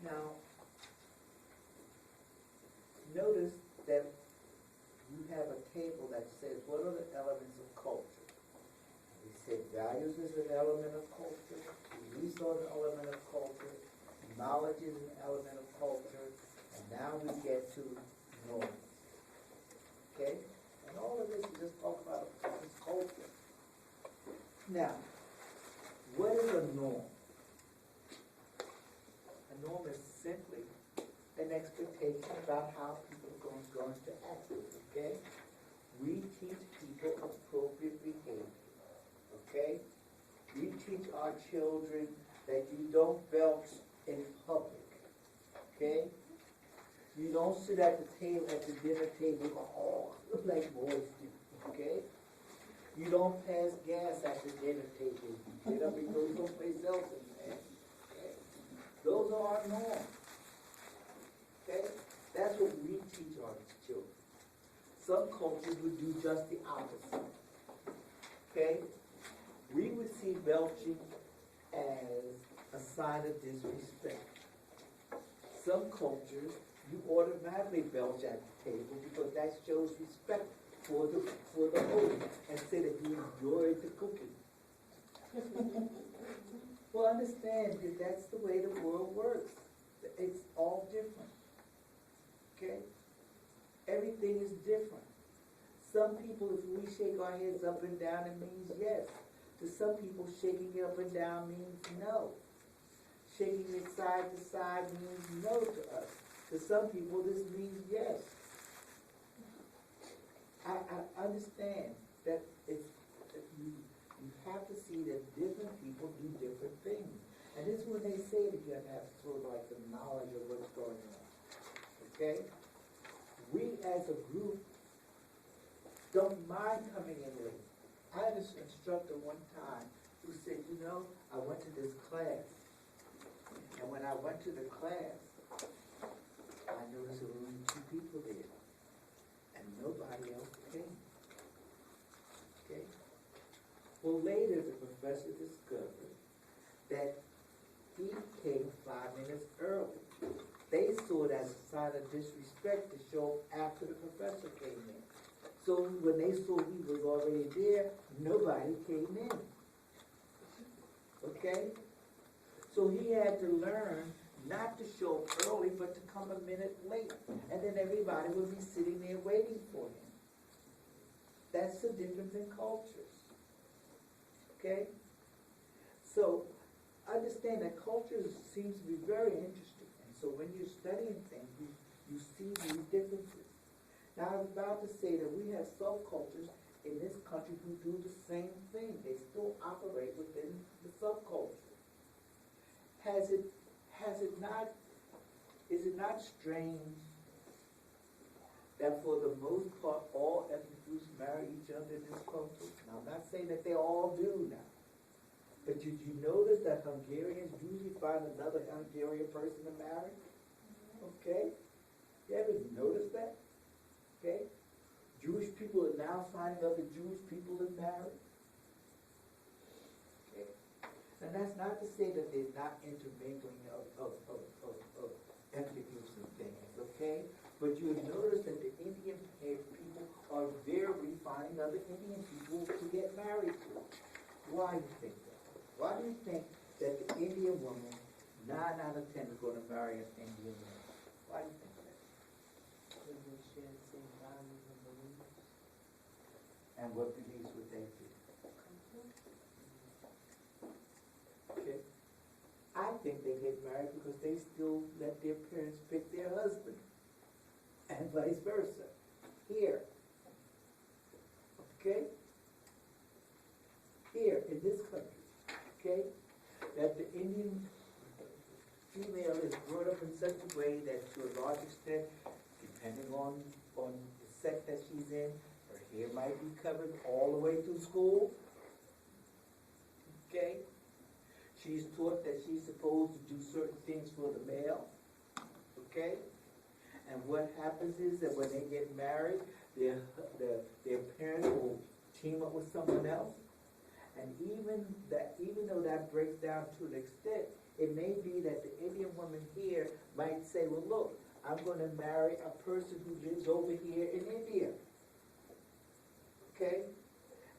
Now, notice that you have a table that says, what are the elements of culture? We said values is an element of culture, beliefs are an element of culture, knowledge is an element of culture, and now we get to norms. Okay? And all of this is just talk about a person's culture. Now, what is a norm? A norm is simply an expectation about how people are going to act. Okay? We teach people appropriate behavior. Okay? We teach our children that you don't belch in public. Okay? You don't sit at the table, at the dinner table, like boys do. Okay? You don't pass gas at the dinner table. You get up and go someplace else and okay? Those are our norms. Okay? That's what we teach our children. Some cultures would do just the opposite. Okay? We would see belching as a sign of disrespect. Some cultures, you automatically belch at the table because that shows respect for the host and say that you enjoyed the cooking. Well, understand that that's the way the world works. It's all different. Okay? Everything is different. Some people, if we shake our heads up and down, it means yes. To some people, shaking it up and down means no. Shaking it side to side means no to us. To some people, this means yes. I understand that you have to see that different people do different things. And this is when they say that you have to have sort of like the knowledge of what's going on. Okay? We as a group don't mind coming in late. I had an instructor one time who said, you know, I went to this class. And when I went to the class, I noticed there were only 2 people there. And nobody else came. Okay? Well, later the professor discovered that he came 5 minutes early. They saw it as a sign of disrespect to show up after the professor came in. So when they saw he was already there, nobody came in. Okay? So he had to learn not to show up early, but to come a minute late. And then everybody would be sitting there waiting for him. That's the difference in cultures. Okay? So understand that culture seems to be very interesting. And so when you're studying things, you see these differences. Now I was about to say that we have subcultures in this country who do the same thing. They still operate within the subculture. Is it not strange that for the most part all ethnic groups marry each other in this culture? Now I'm not saying that they all do now. But did you notice that Hungarians usually find another Hungarian person to marry? Okay? You ever notice that? Okay? Jewish people are now finding other Jewish people to marry. Okay? And that's not to say that there's not intermingling of ethnic groups and things, okay? But you notice that the Indian people are very finding other Indian people to get married to. Why do you think that? Why do you think that the Indian woman, 9 out of 10 is going to marry an Indian man? Why do you think that? Because they share the same values and beliefs. And what beliefs would they be? Okay. I think they get married because they still let their parents pick their husband. And vice versa. Here. Okay? Here, in this country. Okay? That the Indian female is brought up in such a way that to a large extent, depending on the sect that she's in, her hair might be covered all the way through school. Okay? She's taught that she's supposed to do certain things for the male. Okay? And what happens is that when they get married, their parents will team up with someone else. And even though that breaks down to an extent, It may be that the Indian woman here might say, well, look, I'm gonna marry a person who lives over here in India. Okay?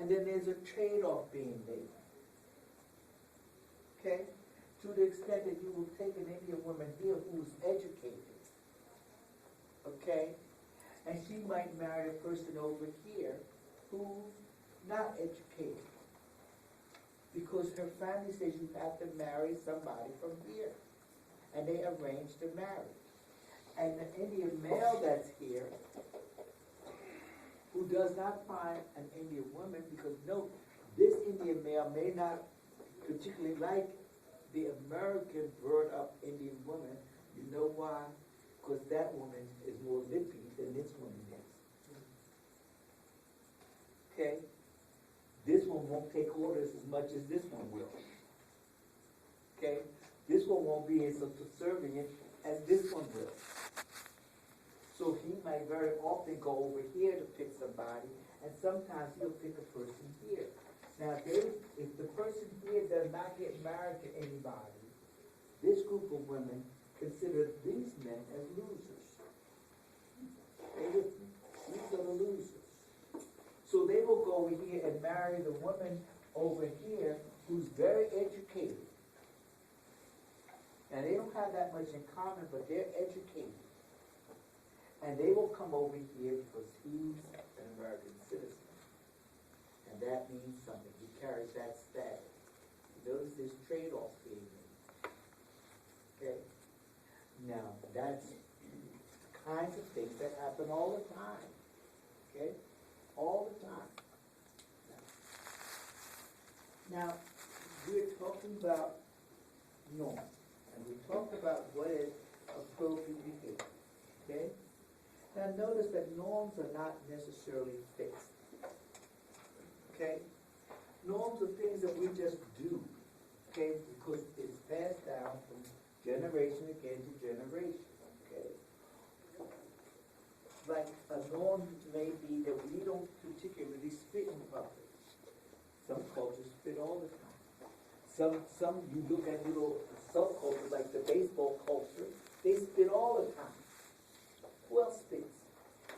And then there's a trade-off being made. Okay? To the extent that you will take an Indian woman here who's educated. Okay? And she might marry a person over here who's not educated. Because her family says you have to marry somebody from here. And they arrange the marriage. And the Indian male that's here, who does not find an Indian woman, because note, this Indian male may not particularly like the American brought-up Indian woman. You know why? Because that woman is more lippy than this woman is. Okay? This one won't take orders as much as this one will. Okay? This one won't be as subservient as this one will. So he might very often go over here to pick somebody, and sometimes he'll pick a person here. Now, if the person here does not get married to anybody, this group of women consider these men as losers. Stay with me. These are the losers. So they will go over here and marry the woman over here who's very educated. And they don't have that much in common, but they're educated. And they will come over here because he's an American citizen. And that means something. He carries that status. Notice there's trade-offs being made. Okay? Now, that's the kinds of things that happen all the time. Okay? All the time. Now, we're talking about norms. And we talked about what is appropriate behavior. Okay? Now notice that norms are not necessarily fixed. Okay? Norms are things that we just do. Okay? Because it's passed down from generation again to generation. Okay? Like a norm may be that we don't particularly spit in public. Some cultures spit all the time. Some you look at little subcultures like the baseball culture, they spit all the time. Who else spits?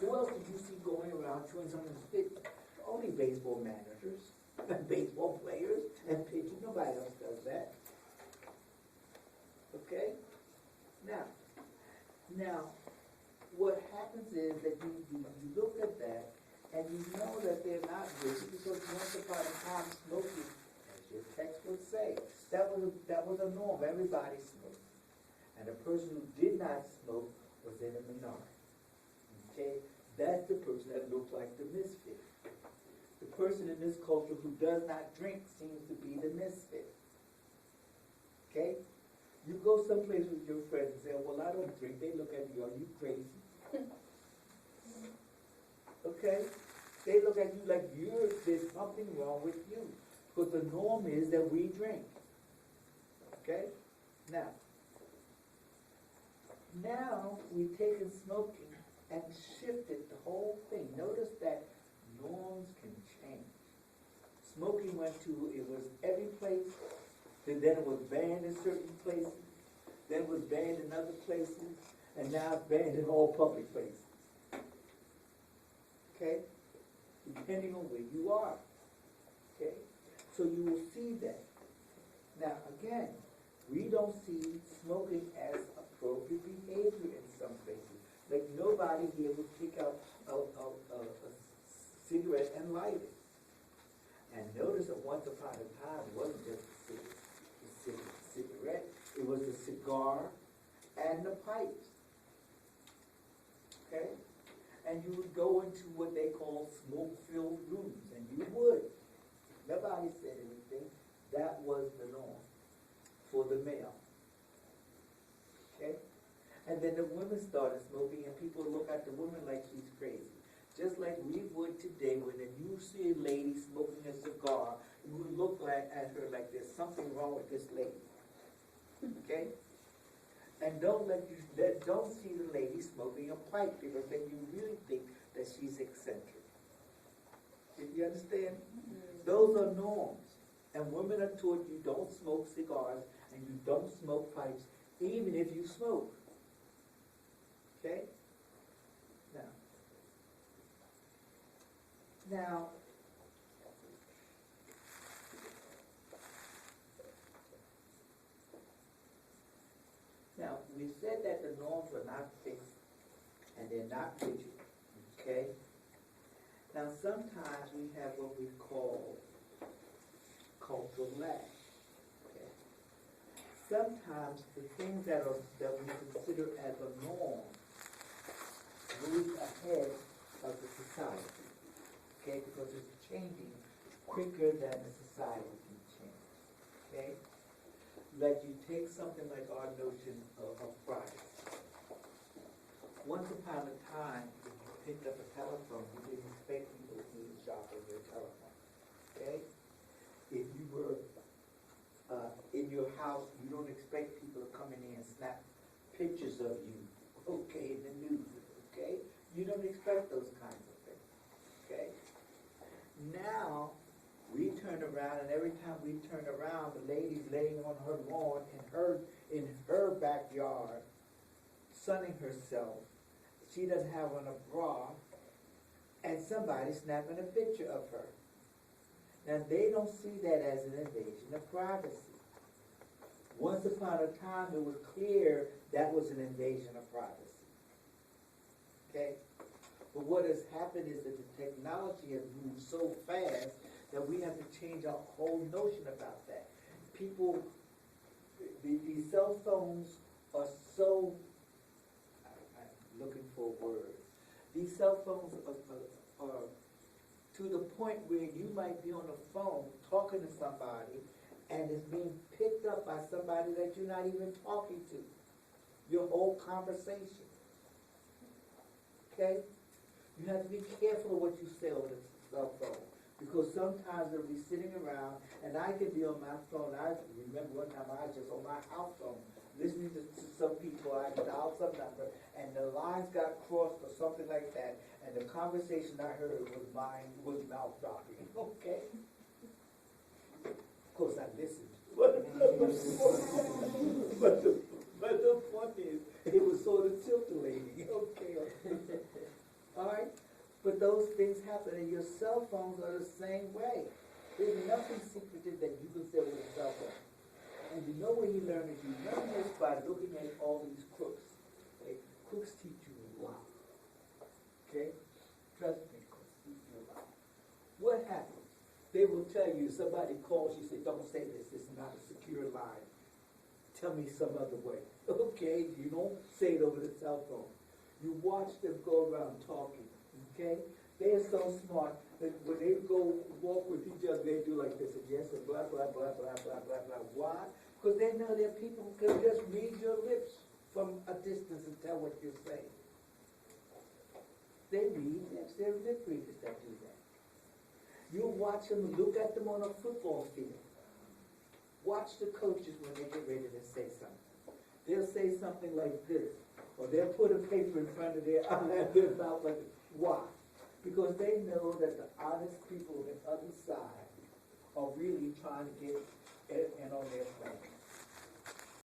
Who else did you see going around chewing something spit? Only baseball managers, and baseball players, and pitchers. Nobody else does that. Okay? Now, what happens is that you look at that, and you know that they're not rigid, because once upon a time, smoking, as your text would say, that was a norm. Everybody smoked. And the person who did not smoke was in a minority. Okay? That's the person that looked like the misfit. The person in this culture who does not drink seems to be the misfit. Okay? You go someplace with your friends and say, well, I don't drink. They look at you, are you crazy? Okay? They look at you like there's something wrong with you. Because the norm is that we drink. Okay? Now we've taken smoking and shifted the whole thing. Notice that norms can change. Smoking it was every place, then it was banned in certain places, then it was banned in other places, and now it's banned in all public places. Okay? Depending on where you are. Okay? So you will see that. Now again, we don't see smoking as appropriate behavior in some places. Like nobody here would pick out a cigarette and light it. And notice that once upon a time, it wasn't just the cigarette, it was the cigar and the pipes. Okay? And you would go into what they call smoke-filled rooms, and you would. Nobody said anything. That was the norm for the male. Okay? And then the women started smoking, and people look at the woman like she's crazy. Just like we would today, when you see a lady smoking a cigar, you would look at her like there's something wrong with this lady. Okay? And don't see the lady smoking a pipe, because then you really think that she's eccentric. Did you understand? Those are norms. And women are taught you don't smoke cigars, and you don't smoke pipes, even if you smoke. Okay? Now, we said that the norms are not fixed and they're not rigid, okay? Now, sometimes we have what we call cultural lag, okay? Sometimes the things that we consider as a norm move ahead of the society, okay? Because it's changing quicker than the society can change, okay? Like you take something like our notion of privacy. Once upon a time, if you picked up a telephone, you didn't expect people to eavesdrop on your telephone, okay? If you were in your house, you don't expect people to come in and snap pictures of you, okay, in the news, okay? You don't expect those kinds of things, okay? Now, we turn around, and every time we turn around, the lady's laying on her lawn in her backyard, sunning herself. She doesn't have on a bra, and somebody's snapping a picture of her. Now, they don't see that as an invasion of privacy. Once upon a time, it was clear that was an invasion of privacy. Okay? But what has happened is that the technology has moved so fast that we have to change our whole notion about that. People, these cell phones are so, I'm looking for words. These cell phones are to the point where you might be on the phone talking to somebody and it's being picked up by somebody that you're not even talking to. Your whole conversation. Okay? You have to be careful of what you say on the cell phone. Because sometimes they'll be sitting around, and I can be on my phone. I remember one time I was just on my house phone, listening to some people. I dialed some number, and the lines got crossed or something like that, and the conversation I heard was mouth dropping. Okay? Of course, I listened. But the point is, it was sort of titillating. Okay. All right? But those things happen, and your cell phones are the same way. There's nothing secretive that you can say with a cell phone. And you know where you learn it? You learn this by looking at all these crooks. Okay? Crooks teach you a lot. Okay? Trust me, crooks teach you a lot. What happens? They will tell you, somebody calls you, say, don't say this is not a secure line. Tell me some other way. Okay? You don't say it over the cell phone. You watch them go around talking. Okay? They are so smart that when they go walk with each other, they do like this, and yes, and blah, blah, blah, blah, blah, blah, blah. Why? Because they know that people can just read your lips from a distance and tell what you're saying. They read lips. They're lip readers that do that. You watch them, look at them on a football field. Watch the coaches when they get ready to say something. They'll say something like this, or they'll put a paper in front of their mouth like this. Why? Because they know that the honest people on the other side are really trying to get in on their plan.